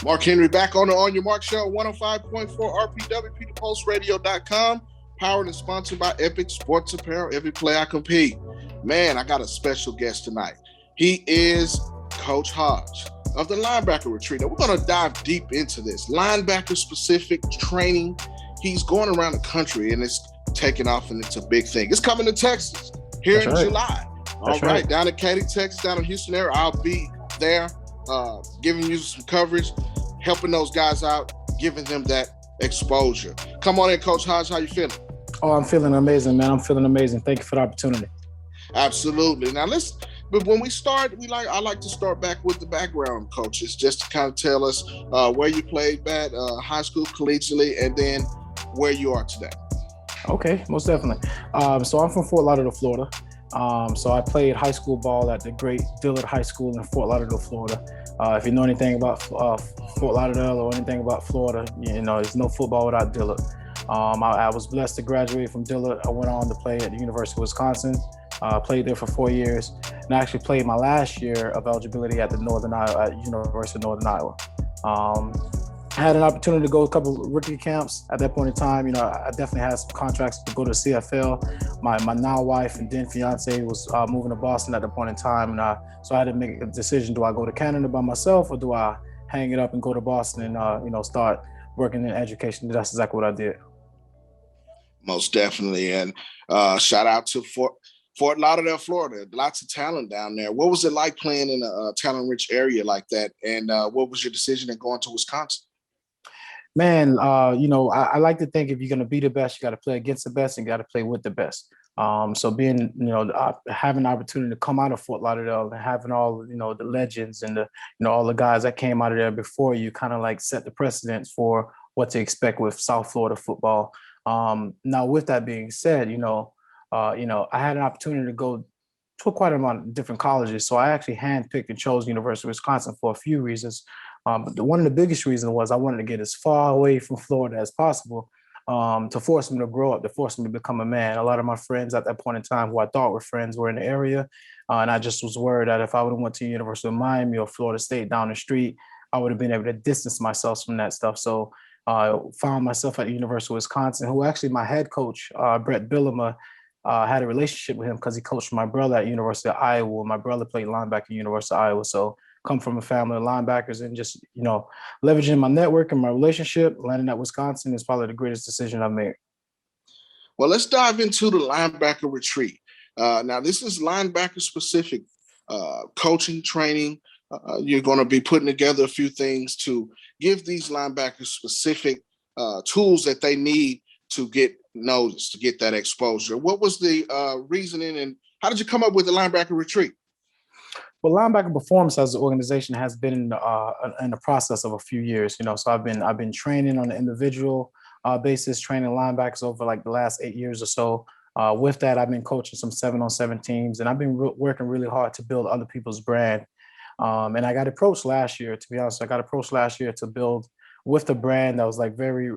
Mark Henry back on the On Your Mark Show, 105.4 RPW, PeterPulseRadio.com, powered and sponsored by Epic Sports Apparel, every play I compete. Man, I got a special guest tonight. He is Coach Hodge of the Linebacker Retreat. Now, we're going to dive deep into this. Linebacker-specific training. He's going around the country, and it's taking off, and it's a big thing. It's coming to Texas here in July. All right, down in Katy, Texas, down in Houston area. I'll be there giving you some coverage, helping those guys out, giving them that exposure. Come on in, Coach Hodge. How you feeling? Oh, I'm feeling amazing, man. I'm feeling amazing. Thank you for the opportunity. Absolutely. Now but when we start, I like to start back with the background, coaches, just to kind of tell us where you played at, high school, collegiately, and then where you are today. Okay, most definitely. So I'm from Fort Lauderdale, Florida. So I played high school ball at the great Dillard High School in Fort Lauderdale, Florida. If you know anything about Fort Lauderdale or anything about Florida, you know, there's no football without Dillard. I was blessed to graduate from Dillard. I went on to play at the University of Wisconsin. Played there for 4 years, and I actually played my last year of eligibility at the University of Northern Iowa. I had an opportunity to go to a couple of rookie camps at that point in time. You know, I definitely had some contracts to go to the CFL. My now wife and then fiance was moving to Boston at that point in time, and so I had to make a decision: do I go to Canada by myself, or do I hang it up and go to Boston and start working in education? That's exactly what I did. Most definitely, and shout out to Fort Lauderdale, Florida. Lots of talent down there. What was it like playing in a talent-rich area like that? And what was your decision in going to Wisconsin? Man, I like to think if you're going to be the best, you got to play against the best and you got to play with the best. So being, having the opportunity to come out of Fort Lauderdale and having all, the legends and all the guys that came out of there before you kind of like set the precedence for what to expect with South Florida football. Now, with that being said, I had an opportunity to go to quite a lot of different colleges. So I actually handpicked and chose University of Wisconsin for a few reasons. But one of the biggest reasons was I wanted to get as far away from Florida as possible to force me to grow up, to force me to become a man. A lot of my friends at that point in time who I thought were friends were in the area. And I just was worried that if I would have went to University of Miami or Florida State down the street, I would have been able to distance myself from that stuff. So I found myself at the University of Wisconsin, who actually my head coach, Brett Bielema, had a relationship with him because he coached my brother at University of Iowa. My brother played linebacker at University of Iowa. So come from a family of linebackers and just, leveraging my network and my relationship, landing at Wisconsin is probably the greatest decision I've made. Well, let's dive into the Linebacker Retreat. Now, this is linebacker-specific coaching training. You're going to be putting together a few things to give these linebackers specific tools that they need to get noticed, to get that exposure. What was the reasoning, and how did you come up with the Linebacker Retreat? Well, Linebacker Performance as an organization has been in the process of a few years. So I've been training on an individual basis, training linebackers over like the last 8 years or so. With that, I've been coaching some 7-on-7 teams, and I've been working really hard to build other people's brand. And I got approached last year, to be honest. To build with a brand that was like very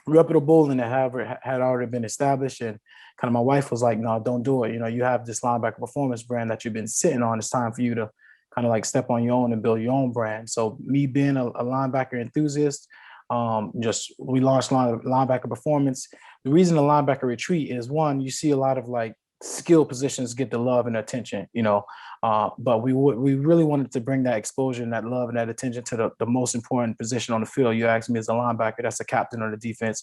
reputable and that had already been established. And kind of my wife was like, no, don't do it. You have this Linebacker Performance brand that you've been sitting on. It's time for you to kind of like step on your own and build your own brand. So me being a linebacker enthusiast, we launched Linebacker Performance. The reason the Linebacker Retreat is, one, you see a lot of like skill positions get the love and attention, but we really wanted to bring that exposure and that love and that attention to the most important position on the field. You asked me as a linebacker, that's the captain of the defense.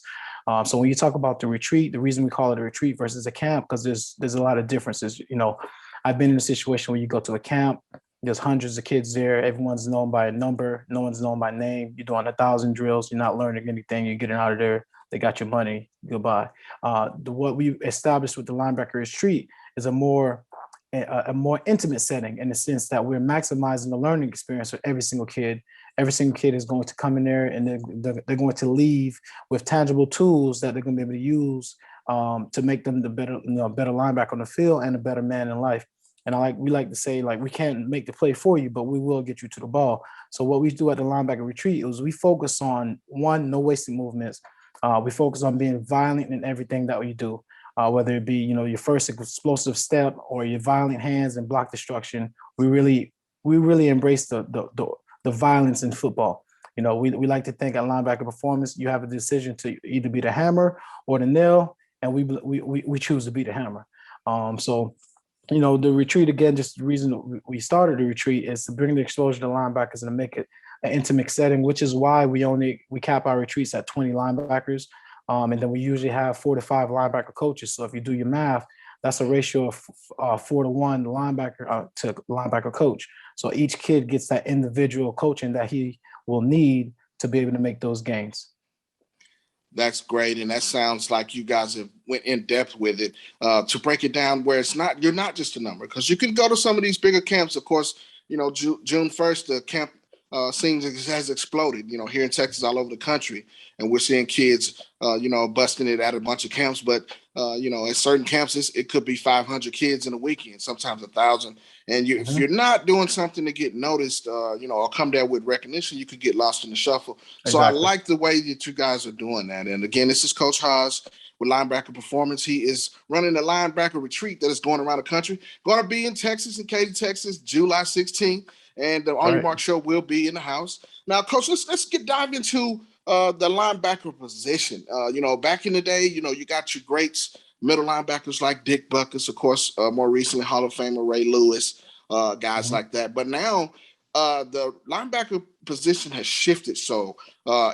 So when you talk about the retreat, the reason we call it a retreat versus a camp, because there's a lot of differences. I've been in a situation where you go to a camp, there's hundreds of kids there. Everyone's known by a number. No one's known by name. You're doing 1,000 drills. You're not learning anything. You're getting out of there. They got your money. Goodbye. What we established with the Linebacker Retreat is a more intimate setting, in the sense that we're maximizing the learning experience for every single kid. Every single kid is going to come in there, and they're going to leave with tangible tools that they're going to be able to use to make them the better linebacker on the field and a better man in life. And we like to say, like, we can't make the play for you, but we will get you to the ball. So what we do at the Linebacker Retreat is we focus on, one, no wasted movements. We focus on being violent in everything that we do, whether it be, your first explosive step or your violent hands and block destruction. We really embrace the the violence in football. You know, we like to think at Linebacker Performance, you have a decision to either be the hammer or the nail, and we choose to be the hammer. So, you know, the retreat, again, just the reason we started the retreat is to bring the exposure to linebackers and to make it an intimate setting, which is why we cap our retreats at 20 linebackers. And then we usually have 4 to 5 linebacker coaches. So if you do your math, that's a ratio of 4 to 1 linebacker to linebacker coach. So each kid gets that individual coaching that he will need to be able to make those gains. That's great, and that sounds like you guys have went in depth with it to break it down where you're not just a number, because you can go to some of these bigger camps. Of course, you know, June 1st, the camp seems has exploded, you know, here in Texas, all over the country, and we're seeing kids, you know, busting it at a bunch of camps. But you know, at certain camps, it could be 500 kids in a weekend, sometimes 1,000. And if you're not doing something to get noticed, you know, or come there with recognition, you could get lost in the shuffle. Exactly. So I like the way that you guys are doing that. And again, this is Coach Hodge with Linebacker Performance. He is running the Linebacker Retreat that is going around the country. Going to be in Texas, in Katy, Texas, July 16th. And the On Your Mark show will be in the house. Now, Coach, let's dive into the linebacker position. You know, back in the day, you know, you got your greats, middle linebackers like Dick Butkus, of course, more recently Hall of Famer Ray Lewis, guys like that. But now the linebacker position has shifted. So,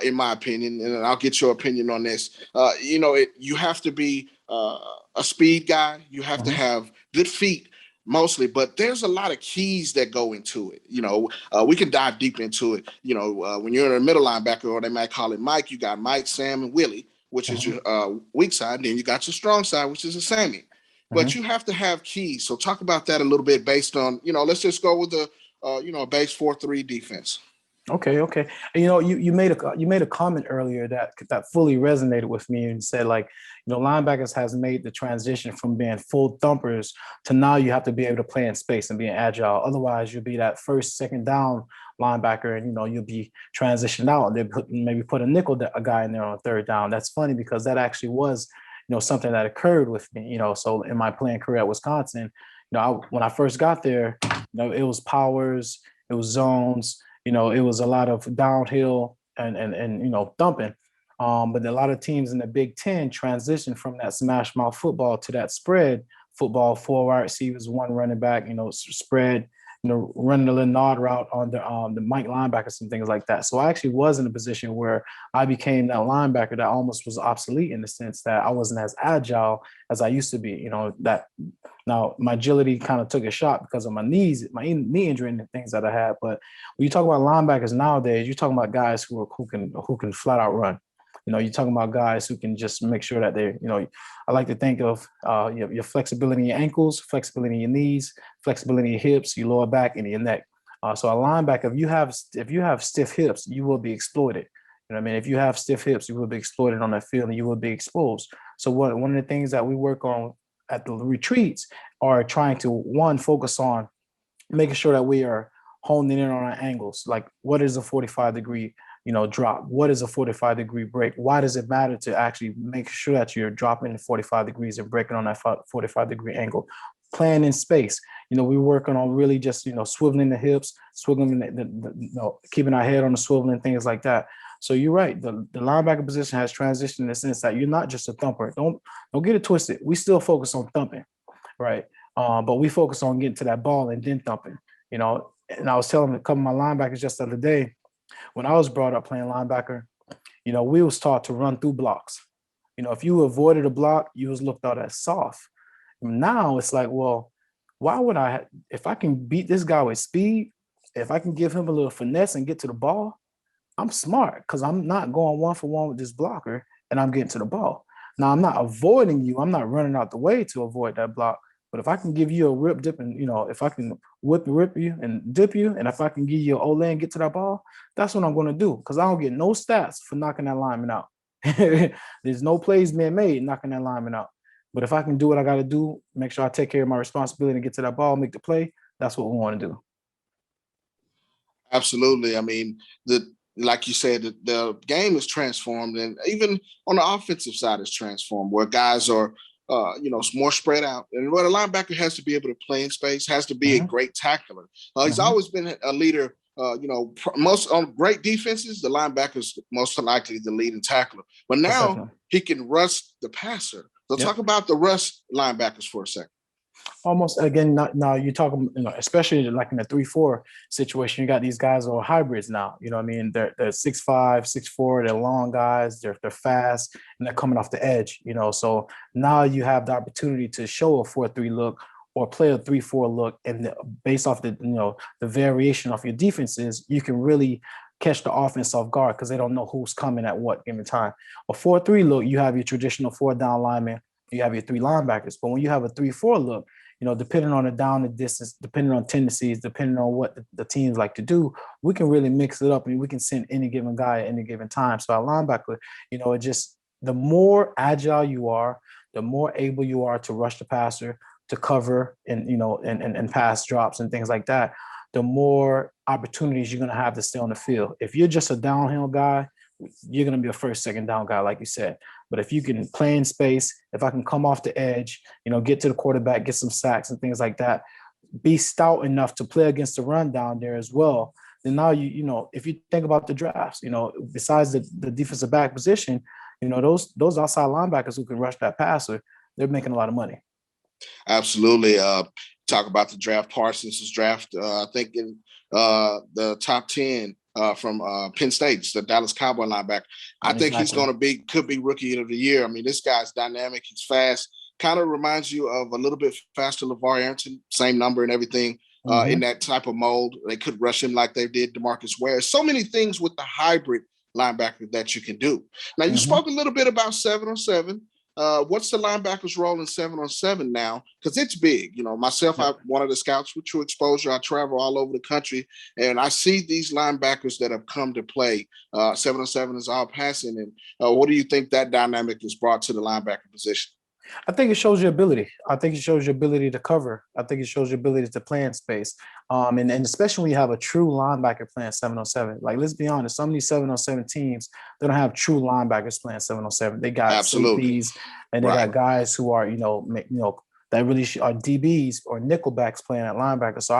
in my opinion, and I'll get your opinion on this, you know, you have to be a speed guy. You have to have good feet mostly, but there's a lot of keys that go into it. You know, we can dive deep into it. You know, when you're in a middle linebacker, or they might call it Mike, you got Mike, Sam, and Willie, which is your weak side. And then you got your strong side, which is a Sammy. But you have to have keys. So talk about that a little bit based on, you know, let's just go with the, you know, base 4-3 defense. Okay. And, you know, you made a comment earlier that fully resonated with me, and said, like, you know, linebackers has made the transition from being full thumpers to now you have to be able to play in space and be agile. Otherwise, you'll be that first, second down linebacker, and, you know, you'll be transitioned out, and they maybe put a guy in there on third down. That's funny because that actually was, you know, something that occurred with me. You know, so in my playing career at Wisconsin, you know, when I first got there, you know, it was powers, it was zones. You know, it was a lot of downhill and you know, thumping. But a lot of teams in the Big Ten transitioned from that smash mouth football to that spread football, 4 wide receivers, 1 running back, you know, spread, you know, running the little nod route on the Mike linebackers and things like that. So I actually was in a position where I became that linebacker that almost was obsolete, in the sense that I wasn't as agile as I used to be. You know, that now my agility kind of took a shot because of my knee injury and the things that I had. But when you talk about linebackers nowadays, you're talking about guys who can flat out run. You know, you're talking about guys who can just make sure that they're, you know, I like to think of your flexibility in your ankles, flexibility in your knees, flexibility in your hips, your lower back, and your neck. So a linebacker, if you have stiff hips, you will be exploited. You know what I mean? If you have stiff hips, you will be exploited on that field, and you will be exposed. So one of the things that we work on at the retreats are trying to, one, focus on making sure that we are honing in on our angles. Like, what is a 45-degree, you know, drop? What is a 45-degree break? Why does it matter to actually make sure that you're dropping 45 degrees and breaking on that 45-degree angle? Playing in space. You know, we're working on really just, you know, swiveling the hips, swiveling you know, keeping our head on the swivel and things like that. So you're right. The linebacker position has transitioned in the sense that you're not just a thumper. Don't get it twisted. We still focus on thumping, right? But we focus on getting to that ball and then thumping. You know, and I was telling a couple of my linebackers just the other day, when I was brought up playing linebacker, you know, we was taught to run through blocks. You know, if you avoided a block, you was looked at as soft. Now it's like, well, why would if I can beat this guy with speed, if I can give him a little finesse and get to the ball, I'm smart, because I'm not going 1-for-1 with this blocker and I'm getting to the ball. Now, I'm not avoiding you. I'm not running out the way to avoid that block. But if I can give you a rip, dip, and, you know, if I can rip you and dip you, and if I can give you an Olay and get to that ball, that's what I'm going to do, because I don't get no stats for knocking that lineman out. There's no plays being made knocking that lineman out. But if I can do what I got to do, make sure I take care of my responsibility and get to that ball, make the play, that's what we want to do. Absolutely. I mean, like you said, the game is transformed, and even on the offensive side is transformed, where guys are, you know, more spread out. And what a linebacker has to be able to play in space, has to be a great tackler. He's always been a leader most on great defenses, the linebacker's most likely the leading tackler. But now he can rush the passer. So talk about the rush linebackers for a second. Almost again, now you're talking, especially like in a 3-4 situation, you got these guys who are hybrids now. You know what I mean? They're 6'5", 6'4", they're long guys, they're fast, and they're coming off the edge, So now you have the opportunity to show a 4-3 look or play a 3-4 look, and based off the variation of your defenses, you can really catch the offense off guard because they don't know who's coming at what given time. A 4-3 look, you have your traditional 4-down lineman, you have your 3 linebackers. But when you have a 3-4 look, depending on the down and distance, depending on tendencies, depending on what the teams like to do, we can really mix it up and we can send any given guy at any given time. So our linebacker, it just, the more agile you are, the more able you are to rush the passer, to cover and pass drops and things like that, the more opportunities you're going to have to stay on the field. If you're just a downhill guy, you're going to be a first, second down guy, like you said. But if you can play in space, if I can come off the edge, get to the quarterback, get some sacks and things like that, be stout enough to play against the run down there as well, then now if you think about the drafts, besides the defensive back position, those outside linebackers who can rush that passer, they're making a lot of money. Absolutely. Talk about the draft. Parsons' draft, I think in the top 10 from Penn State, the Dallas Cowboy linebacker. I think he's going to could be rookie of the year. I mean, this guy's dynamic. He's fast. Kind of reminds you of a little bit faster LeVar Arrington, same number and everything in that type of mold. They could rush him like they did DeMarcus Ware. So many things with the hybrid linebacker that you can do. Now, you spoke a little bit about 7-on-7. What's the linebacker's role in 7-on-7 now? Because it's big. Myself, I'm one of the scouts with True Exposure. I travel all over the country, and I see these linebackers that have come to play. 7-on-7 is all passing. And what do you think that dynamic has brought to the linebacker position? I think it shows your ability. I think it shows your ability to cover. I think it shows your ability to play in space. And especially when you have a true linebacker playing 7-on-7. Like, let's be honest, some of these 7-on-7 teams, they don't have true linebackers playing 7-on-7. They got safeties and they got guys who are, that really are DBs or nickelbacks playing at linebacker. So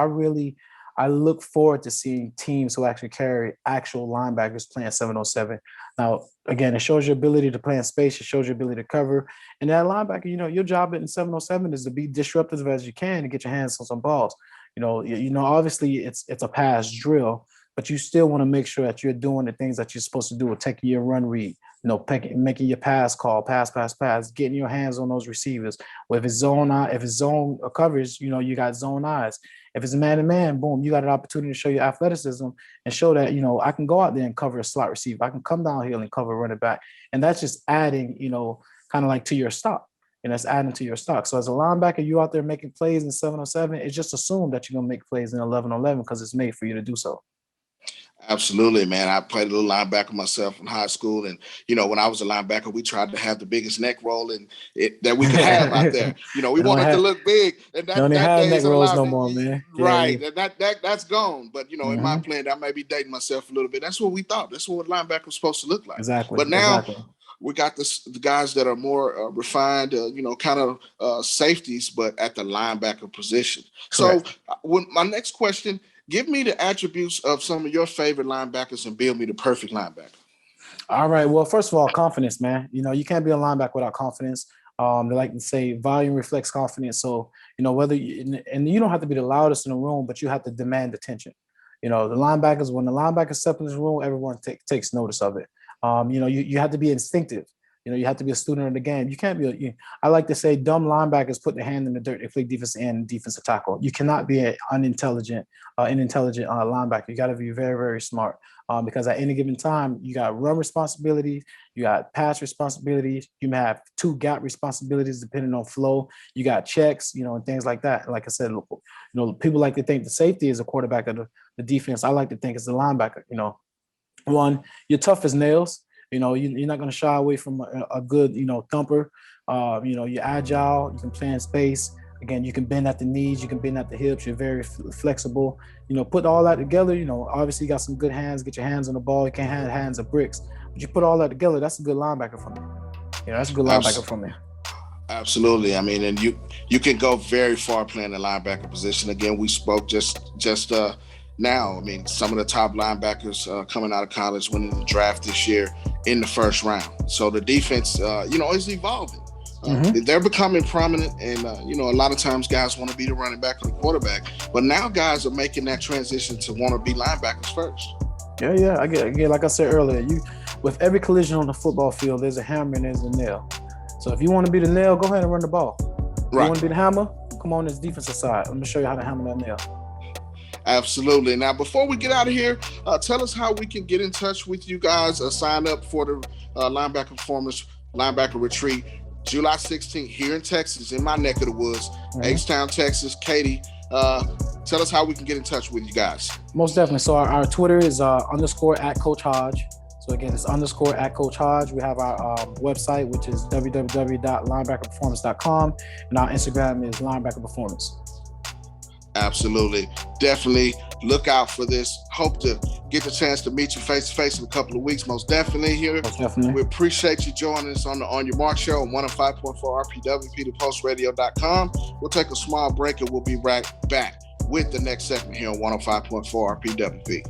I look forward to seeing teams who actually carry actual linebackers playing 7-on-7. Now, again, it shows your ability to play in space. It shows your ability to cover. And that linebacker, your job in 7-on-7 is to be disruptive as you can to get your hands on some balls. Obviously it's a pass drill, but you still want to make sure that you're doing the things that you're supposed to do with taking your run read, making your pass call, pass, getting your hands on those receivers. Well, if it's zone coverage, you got zone eyes. If it's man-to-man, boom, you got an opportunity to show your athleticism and show that, I can go out there and cover a slot receiver. I can come downhill and cover a running back. And that's just adding, kind of like to your stock. And that's adding to your stock. So as a linebacker, you out there making plays in 7-on-7, it's just assumed that you're going to make plays in 11-on-11 because it's made for you to do so. Absolutely, man. I played a little linebacker myself in high school. And, when I was a linebacker, we tried to have the biggest neck roll that we could have out there. We wanted to look big. And that don't have neck rolls no more, man. Right. And that's gone. But, in my plan, I may be dating myself a little bit. That's what we thought. That's what linebacker was supposed to look like. Exactly. But now we got the guys that are more refined, kind of safeties, but at the linebacker position. Correct. So my next question, give me the attributes of some of your favorite linebackers and build me the perfect linebacker. All right. Well, first of all, confidence, man. You can't be a linebacker without confidence. They like to say volume reflects confidence. So, whether and you don't have to be the loudest in the room, but you have to demand attention. The linebackers, when the linebackers step in this room, everyone takes notice of it. You have to be instinctive. You have to be a student of the game. You can't be. I like to say, dumb linebackers put their hand in the dirt. They play defensive end, defensive tackle. You cannot be an intelligent linebacker. You got to be very, very smart because at any given time, you got run responsibilities, you got pass responsibilities, you may have 2 gap responsibilities depending on flow. You got checks, and things like that. Like I said, people like to think the safety is a quarterback of the defense. I like to think it's the linebacker. One, you're tough as nails. You're not going to shy away from a good, thumper. You're agile. You can play in space. Again, you can bend at the knees. You can bend at the hips. You're very flexible. Put all that together. Obviously you got some good hands. Get your hands on the ball. You can't have hands of bricks. But you put all that together, that's a good linebacker for me. That's a good linebacker for me. Absolutely. I mean, and you can go very far playing the linebacker position. Again, we spoke just now. I mean, some of the top linebackers coming out of college winning the draft this year in the first round. So the defense, is evolving. They're becoming prominent, and a lot of times guys want to be the running back or the quarterback, but now guys are making that transition to want to be linebackers first. Yeah. I get like I said earlier, with every collision on the football field, there's a hammer and there's a nail. So if you want to be the nail, go ahead and run the ball. If you want to be the hammer, come on this defensive side. I'm gonna show you how to hammer that nail. Absolutely. Now, before we get out of here, tell us how we can get in touch with you guys. Sign up for the Linebacker Performance Linebacker Retreat, July 16th here in Texas, in my neck of the woods, H-Town, Texas. Katie, tell us how we can get in touch with you guys. Most definitely. So our Twitter is _@Coach Hodge. So again, it's _@Coach Hodge. We have our website, which is www.linebackerperformance.com, and our Instagram is Linebacker Performance. Absolutely. Definitely look out for this. Hope to get the chance to meet you face to face in a couple of weeks. Most definitely here. Most definitely. We appreciate you joining us on the On Your Mark show on 105.4 RPW, PeterPostRadio.com. We'll take a small break and we'll be right back with the next segment here on 105.4 RPWP.